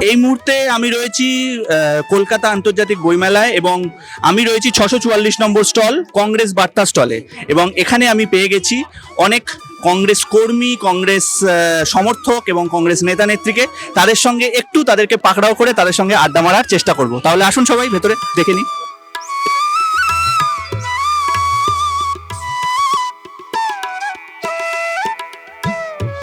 এই মুহূর্তে আমি রয়েছি কলকাতা আন্তর্জাতিক বইমেলায় এবং আমি রয়েছি 644 নম্বর স্টল কংগ্রেস বার্তা স্টলে এবং এখানে আমি পেয়ে গেছি অনেক কংগ্রেস কর্মী, কংগ্রেস সমর্থক এবং কংগ্রেস নেতা নেত্রীকে। তাদের সঙ্গে একটু তাদেরকে পাকড়াও করে তাদের সঙ্গে আড্ডা মারার চেষ্টা করব। তাহলে আসুন সবাই ভেতরে দেখে নিই।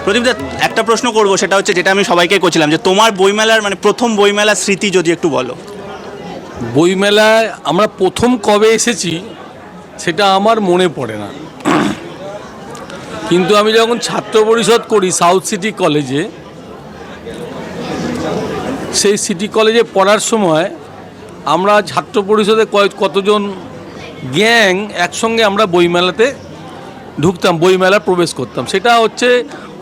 প্রদীপদা, একটা প্রশ্ন করব, সেটা হচ্ছে যেটা আমি সবাইকে করছিলাম, যে তোমার বইমেলার মানে প্রথম বইমেলার স্মৃতি যদি একটু বলো। বইমেলায় আমরা প্রথম কবে এসেছি সেটা আমার মনে পড়ে না, কিন্তু আমি যখন ছাত্র পরিষদ করি সাউথ সিটি কলেজে, সেই সিটি কলেজে পড়ার সময় আমরা ছাত্র পরিষদে কতজন গ্যাং একসঙ্গে আমরা বইমেলাতে ঢুকতাম, বইমেলা প্রবেশ করতাম। সেটা হচ্ছে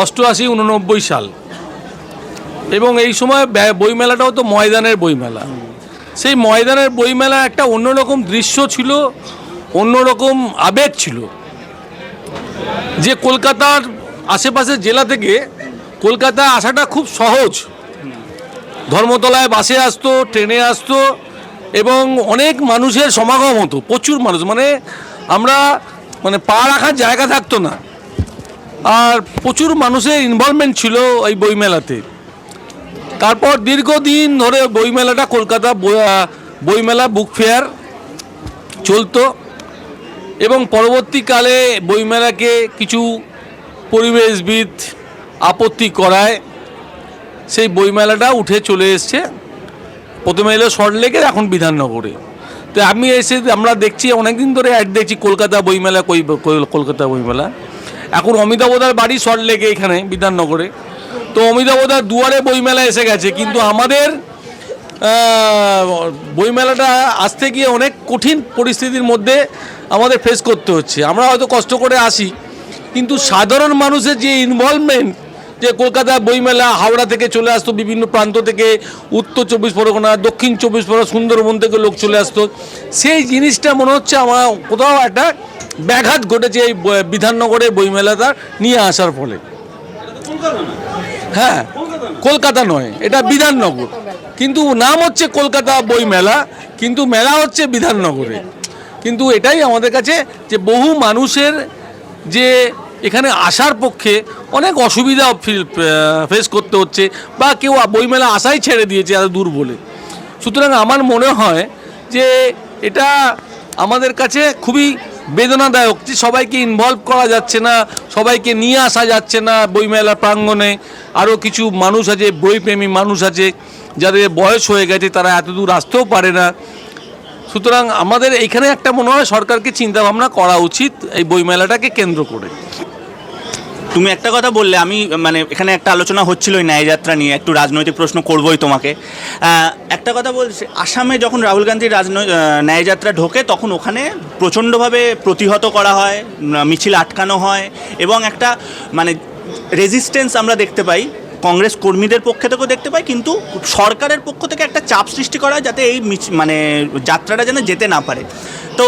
88-89 সাল, এবং এই সময় বইমেলাটাও তো ময়দানের বইমেলা। সেই ময়দানের বইমেলা একটা অন্যরকম দৃশ্য ছিল, অন্যরকম আবেগ ছিল। যে কলকাতার আশেপাশের জেলা থেকে কলকাতায় আসাটা খুব সহজ, ধর্মতলায় বাসে আসতো, ট্রেনে আসতো, এবং অনেক মানুষের সমাগম হতো, প্রচুর মানুষ, আমরা পা রাখার জায়গা থাকতো না, আর প্রচুর মানুষের ইনভলভমেন্ট ছিল এই বইমেলাতে। তারপর দীর্ঘদিন ধরে বইমেলাটা কলকাতা বইমেলা বুক ফেয়ার চলতো, এবং পরবর্তীকালে বইমেলাকে কিছু পরিবেশবিদ আপত্তি করায় সেই বইমেলাটা উঠে চলে এসছে। প্রথমে এলো সল্টলেকের, এখন বিধাননগরে। তো আমরা দেখছি অনেকদিন ধরে অ্যাড দেখছি কলকাতা বইমেলা, কলকাতা বইমেলা। এখন অমিতাভদার বাড়ি সল্টলেকে, এখানে বিধাননগরে। তো অমিতাভদার দুয়ারে বইমেলা এসে গেছে, কিন্তু আমাদের বইমেলাটা আসতে গিয়ে অনেক কঠিন পরিস্থিতির মধ্যে আমাদের ফেস করতে হচ্ছে। আমরা হয়তো কষ্ট করে আসি, কিন্তু সাধারণ মানুষের যে ইনভলভমেন্ট, যে কলকাতা বইমেলা হাওড়া থেকে চলে আসতো, বিভিন্ন প্রান্ত থেকে, উত্তর 24 পরগনা, দক্ষিণ 24 পরগনা, সুন্দরবন থেকে লোক চলে আসতো, সেই জিনিসটা মনে হচ্ছে আমার কোথাও একটা ব্যাঘাত ঘটেছে এই বিধাননগরে বইমেলাটা নিয়ে আসার ফলে। হ্যাঁ, কলকাতা নয়, এটা বিধাননগর, কিন্তু নাম হচ্ছে কলকাতা বইমেলা, কিন্তু মেলা হচ্ছে বিধাননগরে। কিন্তু এটাই আমাদের কাছে যে বহু মানুষের যে এখানে আসার পক্ষে অনেক অসুবিধা ফেস করতে হচ্ছে, বা কেউ বইমেলা আসাই ছেড়ে দিয়েছে এত দূর বলে। সুতরাং আমার মনে হয় যে এটা আমাদের কাছে খুবই বেদনাদায়ক যে সবাইকে ইনভলভ করা যাচ্ছে না, সবাইকে নিয়ে আসা যাচ্ছে না বইমেলা প্রাঙ্গণে। আরও কিছু মানুষ আছে, বইপ্রেমী মানুষ আছে, যাদের বয়স হয়ে গেছে, তারা এত দূর আসতেও পারে না। সুতরাং আমাদের এইখানে একটা মনে হয় সরকারকে চিন্তাভাবনা করা উচিত এই বইমেলাটাকে কেন্দ্র করে। তুমি একটা কথা বললে, আমি এখানে একটা আলোচনা হচ্ছিল ওই ন্যায়যাত্রা নিয়ে, একটু রাজনৈতিক প্রশ্ন করবোই তোমাকে। একটা কথা বলছি, আসামে যখন রাহুল গান্ধীর ন্যায়যাত্রা ঢোকে, তখন ওখানে প্রচণ্ডভাবে প্রতিহত করা হয়, মিছিল আটকানো হয়, এবং একটা রেজিস্ট্যান্স আমরা দেখতে পাই, কংগ্রেস কর্মীদের পক্ষ থেকেও দেখতে পাই, কিন্তু সরকারের পক্ষ থেকে একটা চাপ সৃষ্টি করা হয় যাতে এই যাত্রাটা যেন যেতে না পারে। তো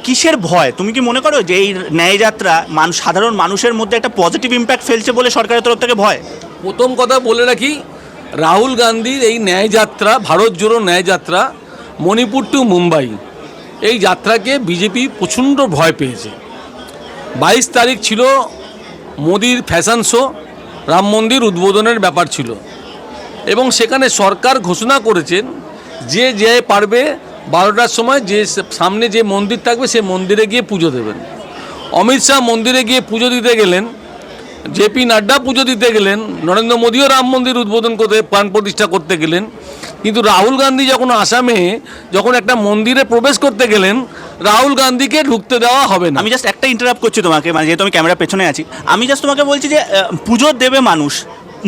কিসের ভয়? তুমি কি মনে করো যে এই ন্যায়যাত্রা সাধারণ মানুষের মধ্যে একটা পজিটিভ ইম্প্যাক্ট ফেলছে বলে সরকারের তরফ থেকে ভয়? প্রথম কথা বলে রাখি, রাহুল গান্ধীর এই ন্যায়যাত্রা, ভারত জোড়ো ন্যায়যাত্রা, মণিপুর টু মুম্বাই, এই যাত্রাকে বিজেপি প্রচণ্ড ভয় পেয়েছে। 22 তারিখ ছিল মোদির ফ্যাশন শো, রাম মন্দির উদ্বোধনের ব্যাপার ছিল, এবং সেখানে সরকার ঘোষণা করেছেন যে পারবে 12টার সময় যে সামনে যে মন্দির থাকবে সে মন্দিরে গিয়ে পুজো দেবেন। অমিত শাহ মন্দিরে গিয়ে পুজো দিতে গেলেন, জেপি নাড্ডা পুজো দিতে গেলেন, নরেন্দ্র মোদীও রাম মন্দির উদ্বোধন করতে, প্রাণ প্রতিষ্ঠা করতে গেলেন, কিন্তু রাহুল গান্ধী যখন আসামে যখন একটা মন্দিরে প্রবেশ করতে গেলেন, রাহুল গান্ধীকে ঢুকতে দেওয়া হবে না। আমি জাস্ট একটা ইন্টারাপ্ট করছি তোমাকে, যেহেতু আমি ক্যামেরার পেছনে আছি, আমি জাস্ট তোমাকে বলছি যে পুজো দেবে মানুষ,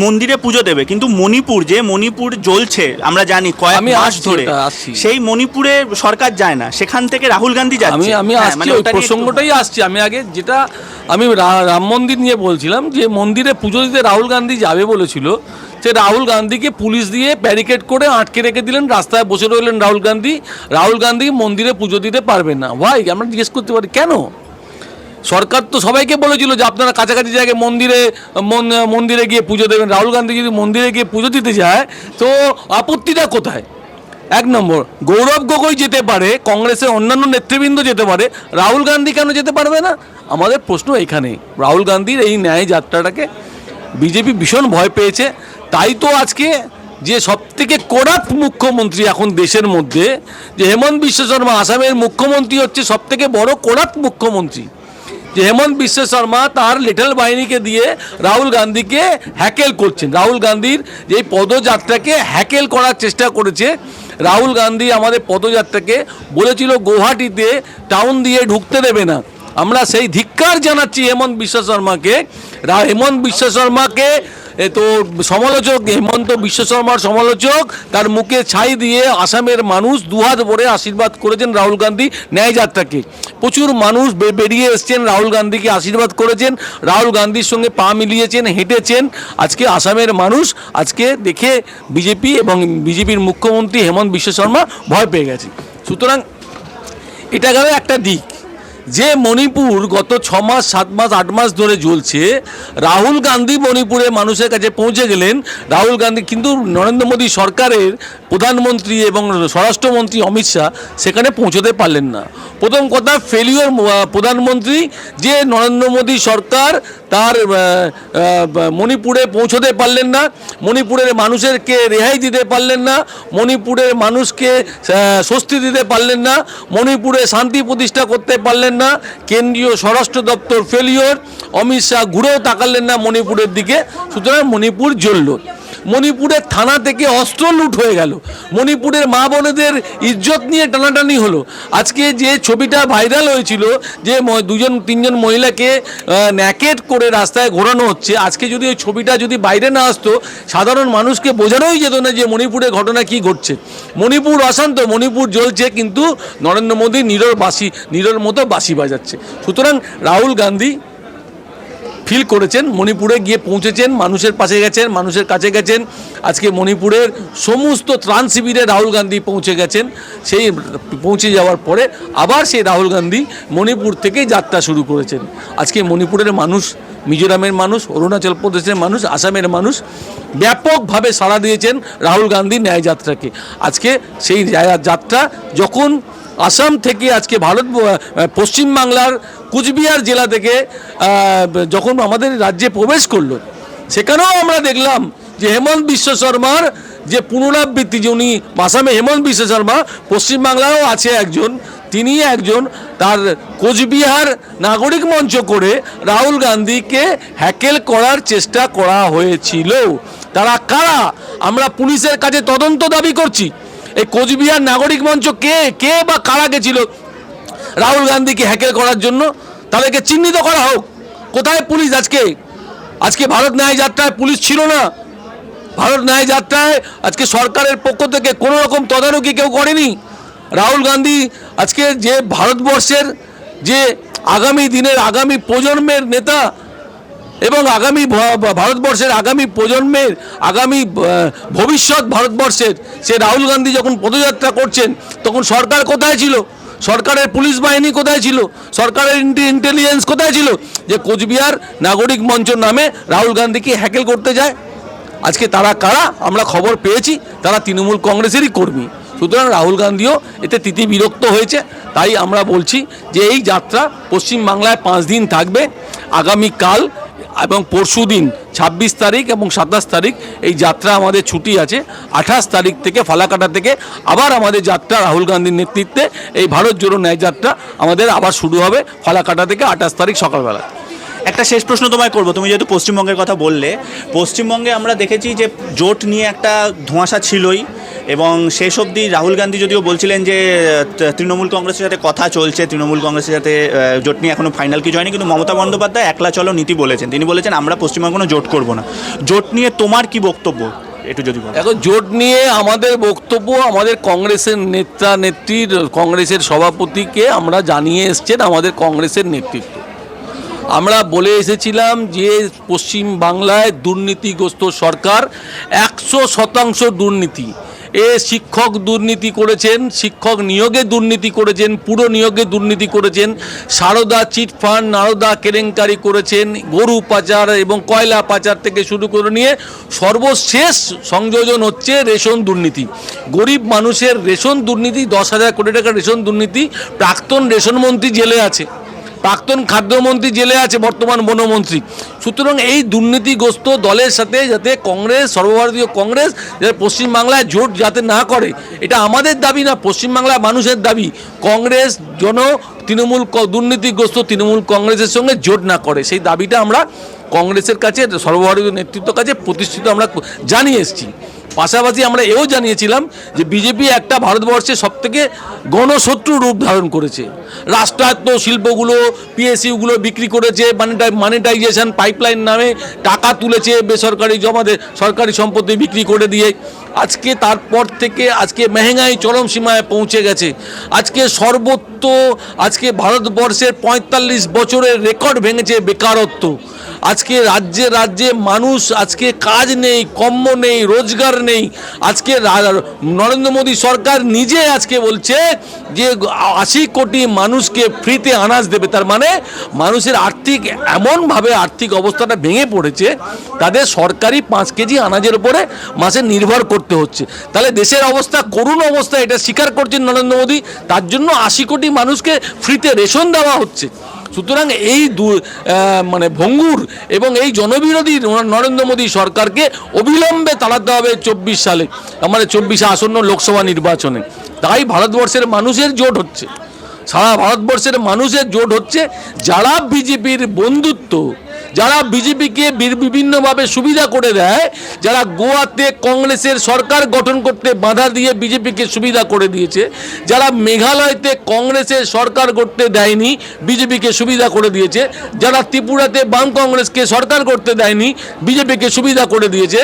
মন্দিরে পুজো দেবে, কিন্তু মণিপুর জ্বলছে আমরা জানি কয়েক মাস ধরে, সেই মণিপুরে সরকার যায় না, সেখান থেকে রাহুল গান্ধী যাচ্ছে। আমি আসছি, ওই প্রসঙ্গটাই আসছি। আমি আগে যেটা রাম মন্দির নিয়ে বলছিলাম, যে মন্দিরে পুজো দিতে রাহুল গান্ধী যাবে বলেছিল, সে রাহুল গান্ধীকে পুলিশ দিয়ে ব্যারিকেড করে আটকে রেখে দিলেন, রাস্তায় বসে রইলেন রাহুল গান্ধী মন্দিরে পুজো দিতে পারবেন না। ভাই, আমরা জিজ্ঞেস করতে পারি কেন? সরকার তো সবাইকে বলেছিল যে আপনারা কাছাকাছি জায়গায় মন্দিরে গিয়ে পুজো দেবেন। রাহুল গান্ধী যদি মন্দিরে গিয়ে পুজো দিতে যায় তো আপত্তিটা কোথায়? এক নম্বর, গৌরব গগৈ যেতে পারে, কংগ্রেসের অন্যান্য নেতৃবৃন্দ যেতে পারে, রাহুল গান্ধী কেন যেতে পারবে না? আমাদের প্রশ্ন এখানে। রাহুল গান্ধীর এই ন্যায় যাত্রাটাকে বিজেপি ভীষণ ভয় পেয়েছে। তাই তো আজকে যে সবথেকে করাপ্ট মুখ্যমন্ত্রী এখন দেশের মধ্যে, যে হেমন্ত বিশ্ব শর্মা আসামের মুখ্যমন্ত্রী হচ্ছে সবথেকে বড় করাপ্ট মুখ্যমন্ত্রী, যে হেমন্ত বিশ্ব শর্মা তার লিটল বাহিনীকে দিয়ে রাহুল গান্ধীকে হ্যাকেল করছেন। রাহুল গান্ধীর যে পদযাত্রাকে হ্যাকেল করার চেষ্টা করেছে। রাহুল গান্ধী আমাদের পদযাত্রাকে বলেছিল গৌহাটিতে টাউন দিয়ে ঢুকতে দেবে না। আমরা সেই ধিক্কার জানাচ্ছি হেমন্ত বিশ্ব শর্মাকে। হেমন্ত বিশ্ব শর্মাকে তো সমালোচক, হেমন্ত বিশ্ব শর্মার সমালোচক, তার মুখে ছাই দিয়ে আসামের মানুষ দুহাত ভরে আশীর্বাদ করেছেন রাহুল গান্ধী ন্যায়যাত্রাকে। প্রচুর মানুষ বেরিয়ে এসছেন, রাহুল গান্ধীকে আশীর্বাদ করেছেন, রাহুল গান্ধীর সঙ্গে পা মিলিয়েছেন, হেঁটেছেন। আজকে আসামের মানুষ আজকে দেখে বিজেপি এবং বিজেপির মুখ্যমন্ত্রী হেমন্ত বিশ্ব শর্মা ভয় পেয়ে গেছে। সুতরাং এটা গেল একটা দিক। যে মণিপুর গত 6 মাস 7 মাস 8 মাস ধরে জ্বলছে, রাহুল গান্ধী মণিপুরে মানুষের কাছে পৌঁছে গেলেন। রাহুল গান্ধী কিন্তু নরেন্দ্র মোদী সরকারের প্রধানমন্ত্রী এবং স্বরাষ্ট্রমন্ত্রী অমিত শাহ সেখানে পৌঁছতে পারলেন না। প্রথম কথা, ফেলিওর প্রধানমন্ত্রী, যে নরেন্দ্র মোদী সরকার তার মণিপুরে পৌঁছতে পারলেন না, মণিপুরের মানুষেরকে রেহাই দিতে পারলেন না, মণিপুরের মানুষকে স্বস্তি দিতে পারলেন না, মণিপুরে শান্তি প্রতিষ্ঠা করতে পারলেন না। কেন্দ্রীয় স্বরাষ্ট্র দপ্তর ফেলিওর, অমিত শাহ ঘুরেও তাকালেন না মণিপুরের দিকে। সুতরাং মণিপুর জ্বলল। মণিপুরের থানা থেকে অস্ত্র লুট হয়ে গেল, মণিপুরের মা বোনেদের ইজ্জত নিয়ে টানাটানি হলো। আজকে যে ছবিটা ভাইরাল হয়েছিল, যে 2-3জন মহিলাকে ন্যাকেট করে রাস্তায় ঘোরানো হচ্ছে, আজকে যদি ওই ছবিটা যদি বাইরে না আসতো, সাধারণ মানুষকে বোঝানোই যেত না যে মণিপুরের ঘটনা কি ঘটছে। মণিপুর অশান্ত, মণিপুর জ্বলছে, কিন্তু নরেন্দ্র মোদী নীরর মতো বাঁশি বাজাচ্ছে। সুতরাং রাহুল গান্ধী ফিল করেছেন, মণিপুরে গিয়ে পৌঁছেছেন, মানুষের পাশে গেছেন, মানুষের কাছে গেছেন। আজকে মণিপুরের সমস্ত ত্রাণ শিবিরে রাহুল গান্ধী পৌঁছে গেছেন। সেই পৌঁছে যাওয়ার পরে আবার সেই রাহুল গান্ধী মণিপুর থেকেই যাত্রা শুরু করেছেন। আজকে মণিপুরের মানুষ, মিজোরামের মানুষ, অরুণাচল প্রদেশের মানুষ, আসামের মানুষ ব্যাপকভাবে সাড়া দিয়েছেন রাহুল গান্ধীর ন্যায়যাত্রাকে। আজকে সেই যাত্রা যখন আসাম থেকে আজকে পশ্চিমবাংলার কুচবিহার জেলা থেকে যখন আমাদের রাজ্যে প্রবেশ করলো, সেখানেও আমরা দেখলাম যে হেমন্ত বিশ্ব শর্মার যে পুনরাবৃত্তি, যে উনি আসামে হেমন্ত বিশ্ব শর্মা, পশ্চিমবাংলারও আছে একজন, তিনি একজন, তার কোচবিহার নাগরিক মঞ্চ করে রাহুল গান্ধীকে হ্যাকেল করার চেষ্টা করা হয়েছিল। তারা কারা? আমরা পুলিশের কাছে তদন্ত দাবি করছি। এই কোচবিহার নাগরিক মঞ্চ কে বা কারা গেছিল রাহুল গান্ধীকে হ্যাকেল করার জন্য? তাদেরকে চিহ্নিত করা হোক। কোথায় পুলিশ? আজকে ভারত ন্যায় যাত্রায় পুলিশ ছিল না। ভারত ন্যায় যাত্রায় আজকে সরকারের পক্ষ থেকে কোনো রকম তদারকি কেউ করেনি। রাহুল গান্ধী আজকে যে ভারতবর্ষের যে আগামী দিনের আগামী প্রজন্মের নেতা এবং আগামী ভারতবর্ষের আগামী প্রজন্মের আগামী ভবিষ্যৎ ভারতবর্ষের, সে রাহুল গান্ধী যখন পদযাত্রা করছেন, তখন সরকার কোথায় ছিল? সরকারের পুলিশ বাহিনী কোথায় ছিল? সরকারের ইন্টেলিজেন্স কোথায় ছিল যে কোচবিহার নাগরিক মঞ্চ নামে রাহুল গান্ধীকে হ্যাকেল করতে যায়? আজকে তারা কারা আমরা খবর পেয়েছি, তারা তৃণমূল কংগ্রেসেরই কর্মী। সুতরাং রাহুল গান্ধীও এতে তিতি বিরক্ত হয়েছে। তাই আমরা বলছি যে এই যাত্রা পশ্চিমবাংলায় 5 দিন থাকবে। আগামীকাল এবং পরশু দিন 26 তারিখ এবং 27 তারিখ এই যাত্রা আমাদের ছুটি আছে। 28 তারিখ থেকে ফালাকাটা থেকে আবার আমাদের যাত্রা রাহুল গান্ধীর নেতৃত্বে এই ভারত জোড়ো ন্যায় যাত্রা আমাদের আবার শুরু হবে ফালাকাটা থেকে 28 তারিখ সকালবেলা। একটা শেষ প্রশ্ন তোমায় করবো, তুমি যেহেতু পশ্চিমবঙ্গের কথা বললে, পশ্চিমবঙ্গে আমরা দেখেছি যে জোট নিয়ে একটা ধোঁয়াশা ছিলই, এবং শেষ অবধি রাহুল গান্ধী যদিও বলছিলেন যে তৃণমূল কংগ্রেসের সাথে কথা চলছে, তৃণমূল কংগ্রেসের সাথে জোট নিয়ে এখনও ফাইনাল কিছু হয়নি, কিন্তু মমতা বন্দ্যোপাধ্যায় একলা চলো নীতি বলেছেন। তিনি বলেছেন আমরা পশ্চিমবঙ্গে কোনো জোট করবো না। জোট নিয়ে তোমার কি বক্তব্য একটু যদি বলো। দেখো, জোট নিয়ে আমাদের বক্তব্য, আমাদের কংগ্রেসের নেত্রীর, কংগ্রেসের সভাপতিকে আমরা জানিয়ে এসছেন আমাদের কংগ্রেসের নেতৃত্ব। আমরা বলে এসেছিলাম যে পশ্চিম বাংলায় দুর্নীতিগ্রস্ত সরকার, 100% দুর্নীতি, শিক্ষক দুর্নীতি করেছেন, শিক্ষক নিয়োগে দুর্নীতি করেছেন, পুরো নিয়োগে দুর্নীতি করেছেন, সারদা চিটফান্ড নারদা কেলেঙ্কারি করেছেন, গরু পাচার এবং কয়লা পাচার থেকে শুরু করে নিয়ে সর্বশেষ সংযোজন হচ্ছে রেশন দুর্নীতি। গরিব মানুষের রেশন দুর্নীতি, 10,000 কোটি টাকার রেশন দুর্নীতি। প্রাক্তন রেশনমন্ত্রী জেলে আছে, প্রাক্তন খাদ্যমন্ত্রী জেলে আছে, বর্তমান বনমন্ত্রী। সুতরাং এই দুর্নীতিগ্রস্ত দলের সাথে যাতে কংগ্রেস, সর্বভারতীয় কংগ্রেস যাতে পশ্চিমবাংলায় জোট যাতে না করে, এটা আমাদের দাবি না, পশ্চিমবাংলার মানুষের দাবি। কংগ্রেস তৃণমূল দুর্নীতিগ্রস্ত তৃণমূল কংগ্রেসের সঙ্গে জোট না করে, সেই দাবিটা আমরা কংগ্রেসের কাছে, সর্বভারতীয় নেতৃত্বের কাছে প্রতিষ্ঠিত আমরা জানিয়ে এসেছি। পাশাপাশি আমরা এও জানিয়েছিলাম যে বিজেপি একটা ভারতবর্ষের সবথেকে গণশত্রু রূপ ধারণ করেছে। রাষ্ট্রায়ত্ত শিল্পগুলো, পিএসইউগুলো বিক্রি করেছে, মানিটাইজেশন পাইপলাইন নামে টাকা তুলেছে, বেসরকারি সরকারি সম্পত্তি বিক্রি করে দিয়ে আজকে তারপর থেকে আজকে মেহেঙ্গাই চরম সীমায় পৌঁছে গেছে। আজকে আজকে ভারতবর্ষের 45 বছরের রেকর্ড ভেঙেছে বেকারত্ব। আজকে রাজ্যে রাজ্যে মানুষ আজকে কাজ নেই, কর্ম নেই, রোজগার নেই। আজকে নরেন্দ্র মোদী সরকার নিজে আজকে বলছে যে 80 কোটি মানুষকে ফ্রিতে আনাজ দেবে। তার মানে মানুষের এমনভাবে আর্থিক অবস্থাটা ভেঙে পড়েছে, তাদের সরকারি 5 কেজি আনাজের উপরে মাসে নির্ভর করতে হচ্ছে। তাহলে দেশের অবস্থা করুণ অবস্থা, এটা স্বীকার করছেন নরেন্দ্র মোদী। তার জন্য 80 কোটি মানুষকে ফ্রিতে রেশন দেওয়া হচ্ছে। সুতরাং এই ভঙ্গুর এবং এই জনবিরোধী নরেন্দ্র মোদী সরকারকে অবিলম্বে তাড়াতে হবে 24 সালে, আমাদের 24 আসন্ন লোকসভা নির্বাচনে। তাই ভারতবর্ষের মানুষের জোট হচ্ছে, সারা ভারতবর্ষের মানুষের জোট হচ্ছে। যারা বিজেপির বন্ধুত্ব, যারা বিজেপিকে বিভিন্নভাবে সুবিধা করে দেয়, যারা গোয়াতে কংগ্রেসের সরকার গঠন করতে বাধা দিয়ে বিজেপিকে সুবিধা করে দিয়েছে, যারা মেঘালয়তে কংগ্রেসের সরকার করতে দেয়নি, বিজেপিকে সুবিধা করে দিয়েছে, যারা ত্রিপুরাতে বাম কংগ্রেসকে সরকার করতে দেয়নি, বিজেপিকে সুবিধা করে দিয়েছে,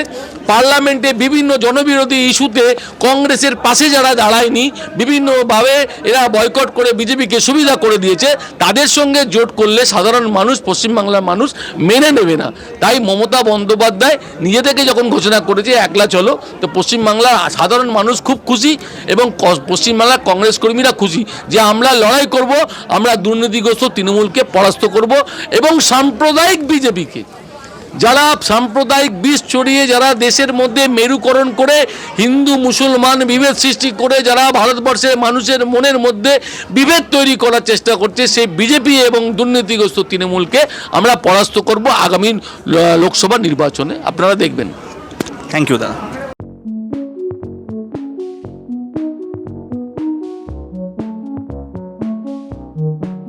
পার্লামেন্টে বিভিন্ন জনবিরোধী ইস্যুতে কংগ্রেসের পাশে যারা দাঁড়ায়নি, বিভিন্নভাবে এরা বয়কট করে বিজেপিকে সুবিধা করে দিয়েছে, তাদের সঙ্গে জোট করলে সাধারণ মানুষ, পশ্চিমবাংলার মানুষ মেনে নেবে না। তাই মমতা বন্দ্যোপাধ্যায় নিজে থেকে যখন ঘোষণা করেছে একলা চলো, তো পশ্চিমবাংলার সাধারণ মানুষ খুব খুশি এবং পশ্চিমবাংলার কংগ্রেস কর্মীরা খুশি যে আমরা লড়াই করব, আমরা দুর্নীতিগ্রস্ত তৃণমূলকে পরাস্ত করব এবং সাম্প্রদায়িক বিজেপিকে, যারা সাম্প্রদায়িক বিষ ছড়িয়ে, যারা দেশের মধ্যে মেরুকরণ করে হিন্দু মুসলমান বিভেদ সৃষ্টি করে, যারা ভারতবর্ষের মানুষের মনের মধ্যে বিভেদ তৈরি করার চেষ্টা করছে, সেই বিজেপি এবং দুর্নীতিগ্রস্ত তৃণমূলকে আমরা পরাস্ত করব আগামী লোকসভা নির্বাচনে। আপনারা দেখবেন। থ্যাংক ইউ দাদা।